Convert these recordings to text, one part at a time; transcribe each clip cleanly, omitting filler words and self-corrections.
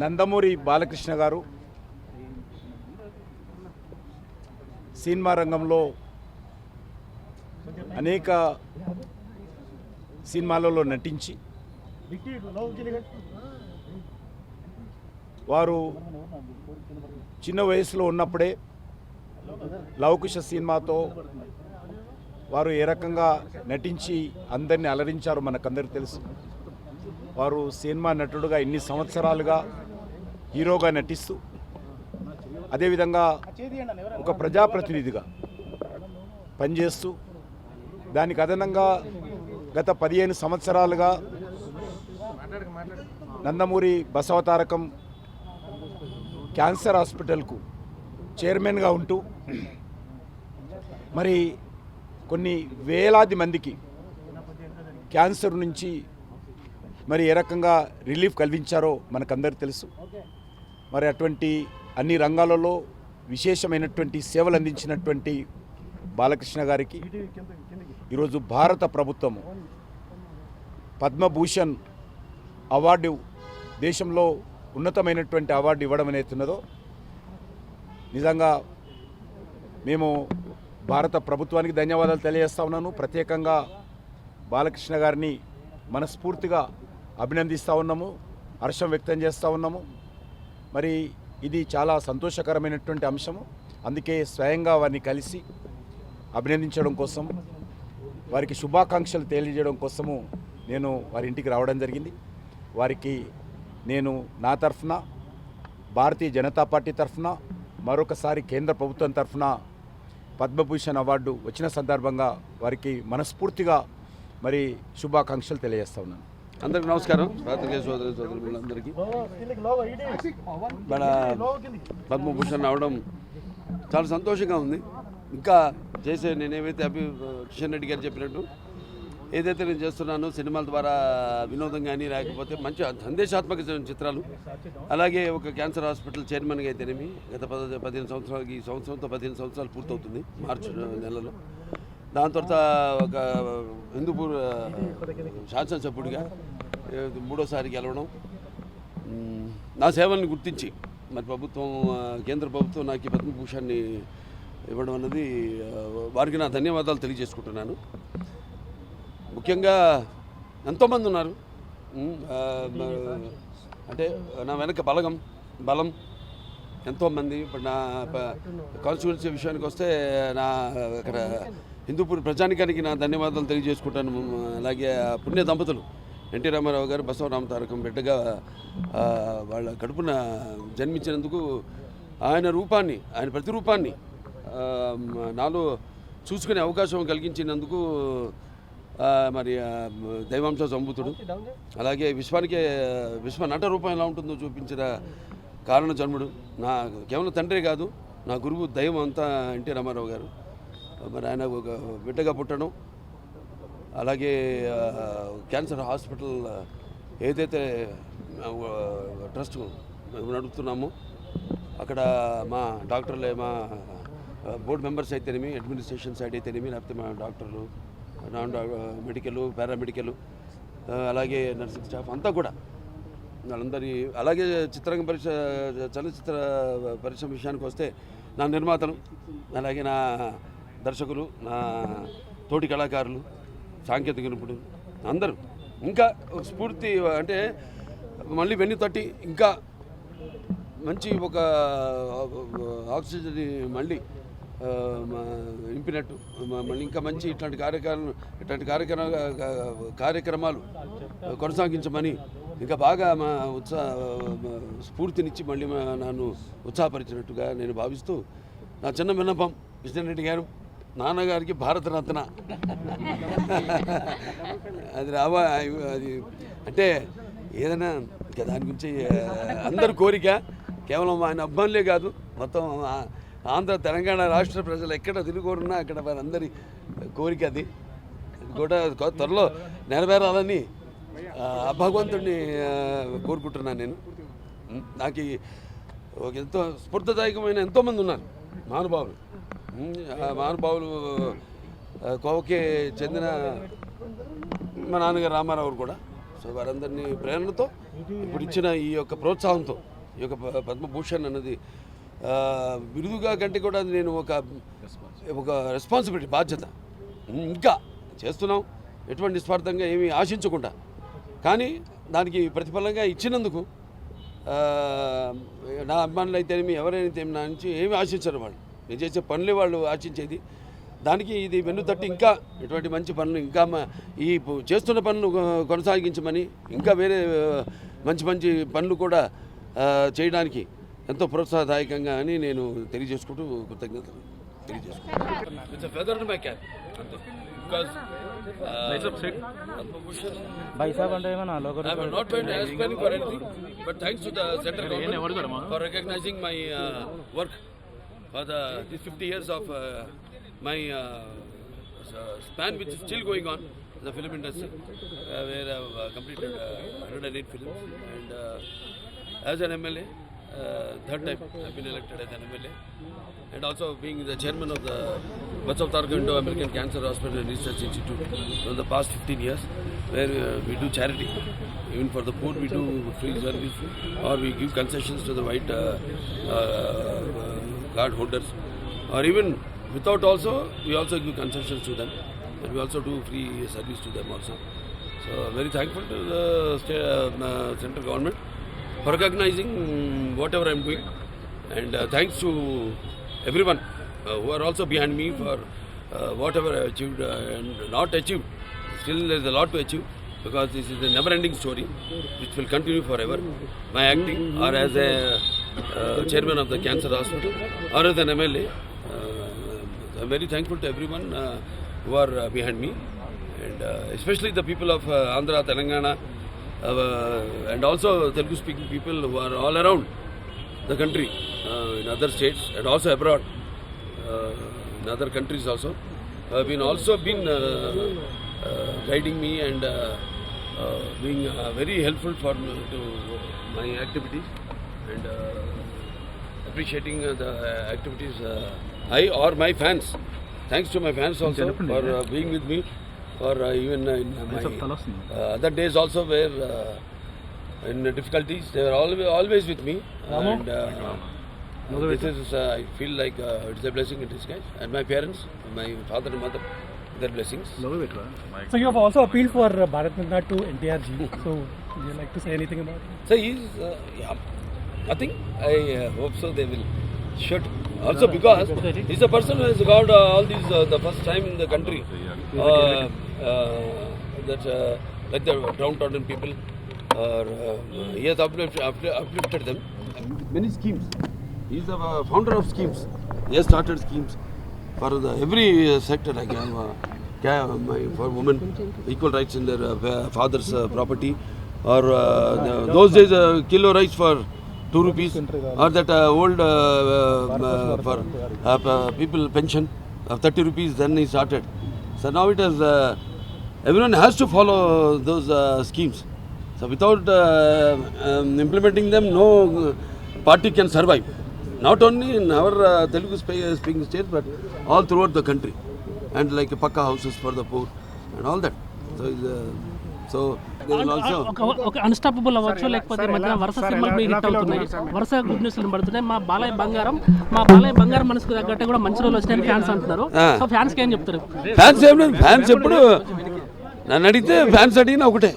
నందమూరి బాలకృష్ణ గారు సినిమా రంగంలో అనేక సినిమాలలో నటించి వారు చిన్న వయసులో ఉన్నప్పుడే లవకుశ సినిమాతో వారు ఏ రకంగా నటించి అందరినీ అలరించారో మనకందరికీ తెలుసు. వారు సినిమా నటుడుగా ఇన్ని సంవత్సరాలుగా హీరోగా నటిస్తూ అదేవిధంగా ఒక ప్రజాప్రతినిధిగా పనిచేస్తూ దానికి అదనంగా గత 15 సంవత్సరాలుగా నందమూరి బసవతారకం క్యాన్సర్ హాస్పిటల్కు చైర్మన్గా ఉంటూ మరి కొన్ని వేలాది మందికి క్యాన్సర్ నుంచి మరి ఏ రకంగా రిలీఫ్ కలిగించారో మనకందరికీ తెలుసు. మరి అటువంటి అన్ని రంగాలలో విశేషమైనటువంటి సేవలు అందించినటువంటి బాలకృష్ణ గారికి ఈరోజు భారత ప్రభుత్వము పద్మభూషణ్ అవార్డు, దేశంలో ఉన్నతమైనటువంటి అవార్డు ఇవ్వడం అనేతున్నదో నిజంగా మేము భారత ప్రభుత్వానికి ధన్యవాదాలు తెలియజేస్తా ఉన్నాను. ప్రత్యేకంగా బాలకృష్ణ గారిని మనస్ఫూర్తిగా అభినందిస్తూ ఉన్నాము, హర్షం వ్యక్తం చేస్తూ ఉన్నాము. మరి ఇది చాలా సంతోషకరమైనటువంటి అంశము. అందుకే స్వయంగా వారిని కలిసి అభినందించడం కోసం, వారికి శుభాకాంక్షలు తెలియజేయడం కోసము నేను వారి ఇంటికి రావడం జరిగింది. వారికి నేను నా తరఫున, భారతీయ జనతా పార్టీ తరఫున, మరొకసారి కేంద్ర ప్రభుత్వం తరఫున పద్మభూషణ్ అవార్డు వచ్చిన సందర్భంగా వారికి మనస్ఫూర్తిగా మరి శుభాకాంక్షలు తెలియజేస్తా ఉన్నాను. అందరికి నమస్కారం. పాత్రికేయ సోదరి సోదరులందరికీ మన పద్మభూషణ్ అవడం చాలా సంతోషంగా ఉంది. ఇంకా చేసే నేనేమైతే కిషన్ రెడ్డి గారు చెప్పినట్టు ఏదైతే నేను చేస్తున్నానో సినిమాల ద్వారా వినోదం కానీ లేకపోతే మంచి సందేశాత్మక చిత్రాలు, అలాగే ఒక క్యాన్సర్ హాస్పిటల్ చైర్మన్గా అయితేనేమి గత 15 సంవత్సరాలకి, ఈ సంవత్సరంతో 15 సంవత్సరాలు పూర్తవుతుంది మార్చి నెలలో. దాని తర్వాత ఒక హిందూపూర్ శాసనసభ్యుడిగా 3వ గెలవడం, నా సేవల్ని గుర్తించి మరి ప్రభుత్వం, కేంద్ర ప్రభుత్వం నాకు ఈ పద్మభూషణ్ని ఇవ్వడం అన్నది వారికి నా ధన్యవాదాలు తెలియజేసుకుంటున్నాను. ముఖ్యంగా ఎంతోమంది ఉన్నారు, అంటే నా వెనక బలం ఎంతోమంది. ఇప్పుడు నా కాన్స్టిట్యున్సీ విషయానికి వస్తే నా అక్కడ హిందూపూర్ ప్రజానికానికి నా ధన్యవాదాలు తెలియజేసుకుంటాను. అలాగే పుణ్య దంపతులు ఎన్టీ రామారావు గారు బసవతారకం బిడ్డగా వాళ్ళ కడుపున జన్మించినందుకు ఆయన ప్రతిరూపాన్ని నాలో చూసుకునే అవకాశం కలిగించినందుకు మరి దైవాంశ సంభూతుడు, అలాగే విశ్వ నట రూపం ఎలా ఉంటుందో చూపించిన కారణ జన్ముడు, నా కేవలం తండ్రే కాదు నా గురువు దైవం అంతా ఎన్టీ రామారావు గారు. మరి ఆయన ఒక బిడ్డగా పుట్టడం, అలాగే క్యాన్సర్ హాస్పిటల్ ఏదైతే ట్రస్ట్ నడుపుతున్నామో అక్కడ మా డాక్టర్లే, మా బోర్డు మెంబర్స్ అయితేనేమి, అడ్మినిస్ట్రేషన్ సైడ్ అయితేనేమి, లేకపోతే మా డాక్టర్లు, నాన్ మెడికల్, పారామెడికల్, అలాగే నర్సింగ్ స్టాఫ్ అంతా కూడా వాళ్ళందరి, అలాగే చలనచిత్ర పరిశ్రమ విషయానికి వస్తే నా నిర్మాతలు, అలాగే నా దర్శకులు, నా తోటి కళాకారులు, సాంకేతిక నిపుణులు అందరూ ఇంకా స్ఫూర్తి, అంటే మళ్ళీ వెన్ను తట్టి ఇంకా మంచి ఒక ఆక్సిజన్ మళ్ళీ నింపినట్టు, మళ్ళీ ఇంకా మంచి ఇట్లాంటి కార్యక్రమాలు కొనసాగించమని ఇంకా బాగా మా స్ఫూర్తినిచ్చి మళ్ళీ నన్ను ఉత్సాహపరిచినట్టుగా నేను భావిస్తూ, నా చిన్న విన్నపం కిషన్ రెడ్డి గారు, నాన్నగారికి భారతరత్న అది అది అంటే ఏదైనా ఇంకా దాని గురించి అందరి కోరిక, కేవలం ఆయన అబ్బాయిలే కాదు మొత్తం ఆంధ్ర తెలంగాణ రాష్ట్ర ప్రజలు ఎక్కడ తిరుగురున్నా అక్కడ వారందరి కోరిక అది కూడా త్వరలో నెరవేరాలని భగవంతుడిని కోరుకుంటున్నాను. నేను నాకు ఎంతో స్ఫూర్తిదాయకమైన ఎంతోమంది ఉన్నారు మహానుభావులు. మహానుభావులు కోవకే చెందిన మా నాన్నగారు రామారావు కూడా. సో వారందరినీ ప్రేరణతో ఇప్పుడు ఇచ్చిన ఈ యొక్క ప్రోత్సాహంతో ఈ యొక్క పద్మభూషణ్ అన్నది బిరుదుగా కంటే కూడా అది నేను ఒక రెస్పాన్సిబిలిటీ బాధ్యత ఇంకా చేస్తున్నాం, ఎటువంటి నిస్వార్థంగా ఏమీ ఆశించకుండా. కానీ దానికి ప్రతిఫలంగా ఇచ్చినందుకు నా అభిమానులు అయితేనేమి ఎవరైతే నా నుంచి ఏమి ఆశించరు. వాళ్ళు నేను చేసే పనులే వాళ్ళు ఆశించేది. దానికి ఇది వెన్నుతట్టి ఇంకా ఇటువంటి మంచి పనులు ఇంకా ఈ చేస్తున్న పనులు కొనసాగించమని, ఇంకా వేరే మంచి మంచి పనులు కూడా చేయడానికి ఎంతో ప్రోత్సాహదాయకంగా అని నేను తెలియజేసుకుంటూ కృతజ్ఞతలు తెలియజేసుకుంటాను. भाई साहब अंडे में ना लोग I am not going to ask money for anything, but thanks to the central government for recognizing my work for these 50 years of my span, which is still going on in the film industry, where I have completed 108 films, and as an MLA, third time I have been elected as an MLA, and also being the chairman of the Batsav Tarka Indo-American Cancer Hospital and Research Institute for the past 15 years, where we do charity. Even for the poor we do free service, or we give concessions to the white card holders, or even without also, we also give concessions to them, and we also do free service to them also. So very thankful to the central government for recognizing whatever I am doing, and thanks to everyone who are also behind me for whatever I achieved and not achieved. Still there is a lot to achieve, because this is a never-ending story which will continue forever. My acting, or as a chairman of the cancer hospital, or as an MLA, I am very thankful to everyone who are behind me, and especially the people of Andhra, Telangana, and also Telugu-speaking people who are all around the country, in other states and also abroad, in other countries also, have been guiding me and being very helpful to my activities, and appreciating the activities I or my fans. Thanks to my fans also for being with me, for even in my other days also, where in difficulties they were always with me, and this is I feel like it's a blessing in disguise, and my parents, my father and mother, their blessings. So you have also appealed for Bharat Ratna to NTR ji. So would you like to say anything about it? So he's nothing. I hope so they will should also, because he's a person who has got all these the first time in the country, that like the downtrodden people, or he has uplifted them. Many schemes. He is the founder of schemes. He has started schemes for every sector, like for women, equal rights in their father's property, or those days kilo rice for 2 rupees, or that old for people pension of 30 rupees. Then he started. So now it has everyone has to follow those schemes. So without implementing them, no party can survive. Not only in our Telugu speaking states, but all throughout the country, and like Pakka houses for the poor and all that. So there will also ఒక unstoppable అవ్వచ్చు, లేకపోతే మధ్య వరుస సినిమాలు మీకు hit అవుతున్నాయి, వరుస good న్యూస్లు పడుతున్నాయి. మా బాలయ్య బంగారం మనసుకు తగ్గట్టు కూడా మంచి రోజులు వచ్చాయని ఫ్యాన్స్ అంటున్నారు. సో ఫ్యాన్స్ కి ఏం చెప్తారు? ఫ్యాన్స్ ఏం లేదు, ఫ్యాన్స్ ఎప్పుడు నన్ను అడిగితే ఫ్యాన్స్ అడిగినా ఒకటే,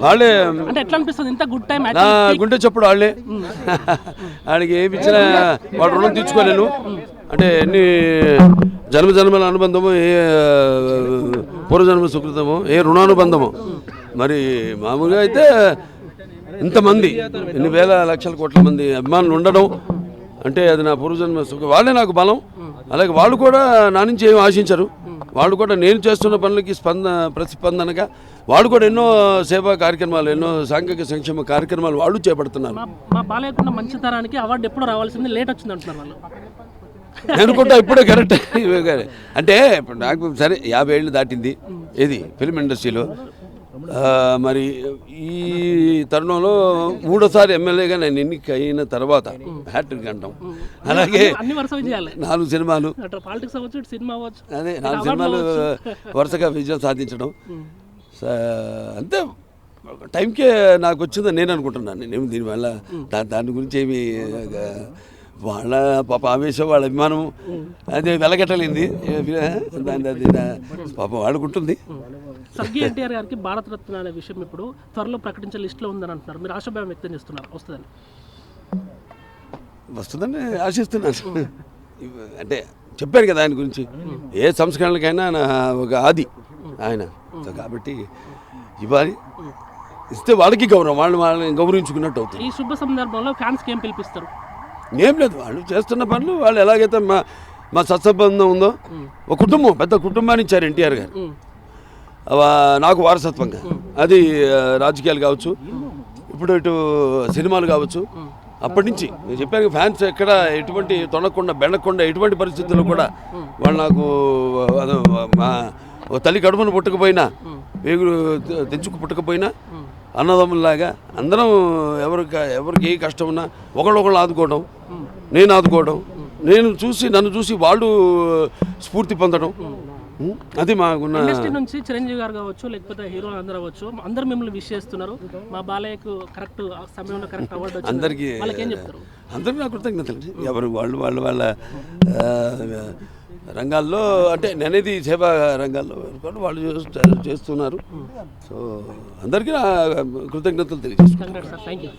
వాళ్ళే. అంటే ఎట్లా అనిపిస్తుంది ఇంత గుడ్ టైం? నా గుండె చెప్పుడు వాళ్ళే. వాడికి ఏమి ఇచ్చినా వాడు రుణం తీర్చుకోలేను. అంటే ఎన్ని జన్మజన్మల అనుబంధమో, ఏ పూర్వజన్మ సుకృతమో, ఏ రుణానుబంధమో. మరి మామూలుగా అయితే ఇంతమంది, ఎన్ని వేల లక్షల కోట్ల మంది అభిమానులు ఉండడం అంటే అది నా పూర్వజన్మ సుఖం. వాళ్ళే నాకు బలం. అలాగే వాళ్ళు కూడా నా నుంచి ఏమి ఆశించరు. వాళ్ళు కూడా నేను చేస్తున్న పనులకి ప్రతిస్పందనగా వాళ్ళు కూడా ఎన్నో సేవా కార్యక్రమాలు, ఎన్నో సాంఘిక సంక్షేమ కార్యక్రమాలు వాళ్ళు చేపడుతున్నారు. మా బాలయ్యకున్న మంచి తరానికి అవార్డు ఎప్పుడు రావాల్సింది, లేట్ వచ్చింది అంటున్నారు వాళ్ళు. అనుకుంటా ఇప్పుడే కరెక్ట్. అంటే ఇప్పుడు నాకు సరే 50 ఏళ్ళు దాటింది ఇది ఫిల్మ్ ఇండస్ట్రీలో. మరి ఈ తరుణంలో 3వ ఎమ్మెల్యేగా నేను ఎన్నిక అయిన తర్వాత హ్యాట్రిక్ అంటాం. అలాగే 4 సినిమాలు, పాలిటిక్స్ అవ్వచ్చు, సినిమా అవ్వచ్చు, అదే 4 సినిమాలు వరుసగా విజయం సాధించడం. అంతే టైంకే నాకు వచ్చిందని నేను అనుకుంటున్నాను. నేనేమి దీనివల్ల దాని గురించి ఏమి వాళ్ళ పాప ఆవేశం వాళ్ళ అభిమానం అది వెలగట్టలేంది. దాని పాప వాడుకుంటుంది. స్వర్గీయ ఎన్టీఆర్ గారికి భారతరత్న అనే విషయం ఇప్పుడు త్వరలో ప్రకటించే లిస్టులో ఉందని అంటున్నారు. మీరు ఆశాభావం వ్యక్తం చేస్తున్నారు, వస్తుందని? వస్తుందని ఆశిస్తున్నాను. అంటే చెప్పారు కదా ఆయన గురించి, ఏ సంస్కరణలకైనా ఒక ఆది ఆయన. సో కాబట్టి ఇవ్వాలి, ఇస్తే వాళ్ళకి గౌరవం, వాళ్ళని గౌరవించుకున్నట్టు అవుతుంది. ఈ శుభ సందర్భంలో ఫ్యాన్స్కి ఏం పిలిపిస్తారు? ఏం లేదు, వాళ్ళు చేస్తున్న పనులు వాళ్ళు ఎలాగైతే మా సత్సంబంధం ఉందో, ఒక కుటుంబం, పెద్ద కుటుంబాన్ని ఇచ్చారు ఎన్టీఆర్ గారు నాకు వారసత్వంగా. అది రాజకీయాలు కావచ్చు, ఇప్పుడు ఇటు సినిమాలు కావచ్చు. అప్పటి నుంచి నేను చెప్పాను, ఫ్యాన్స్ ఎక్కడ ఎటువంటి తొనకుండా బెండకుండా ఎటువంటి పరిస్థితుల్లో కూడా వాళ్ళు నాకు మా తల్లి కడుపును పుట్టకపోయినా, వేగులు తెంచుకు పుట్టకపోయినా అన్నదమ్ముల్లాగా అందరం ఎవరికి ఏ కష్టం ఉన్నా ఒకళ్ళొకళ్ళు ఆదుకోవడం, నేను ఆదుకోవడం, నన్ను చూసి వాళ్ళు స్ఫూర్తి పొందడం, అది మాకున్న. ఇండస్ట్రీ నుంచి చిరంజీవి గారు కావచ్చు, లేకపోతే హీరోలు అందరూ అవ్వచ్చు, అందరూ మిమ్మల్ని విష్ చేస్తున్నారు. మా బాలయ్యకు కరెక్ట్ సమయంలో కరెక్ట్ అవార్డు వచ్చింది. అందరికీ వాళ్ళకి ఏం చెప్తారు? అందరికీ నా కృతజ్ఞతలు. ఎవరు వాళ్ళ రంగాల్లో, అంటే నేనేది సేవా రంగాల్లో వాళ్ళు చేస్తున్నారు. సో అందరికీ నా కృతజ్ఞతలు తెలియజేస్తున్నాను. Thank you.